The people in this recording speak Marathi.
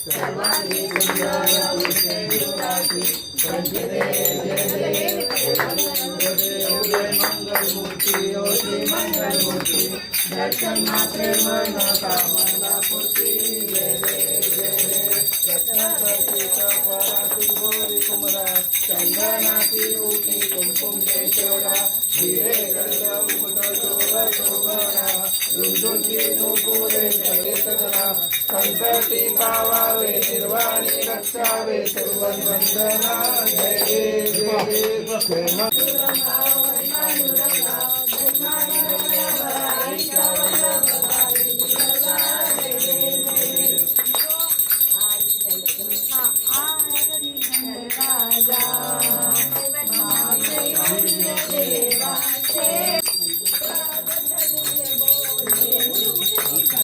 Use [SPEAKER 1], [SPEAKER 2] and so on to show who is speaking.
[SPEAKER 1] सर्वांगी सुंदर मंगल मूर्ति दर्शन मात्रे मन कामना पूर्ति जय गौरी कुमरा चंदनाती उठी कुमकुम केशोरा धीरे शोभरा रुंदुकी नुपुरे सरितरा संकटी पावावे निर्वाणी रक्षावे सर्वन वंदना जय जय जय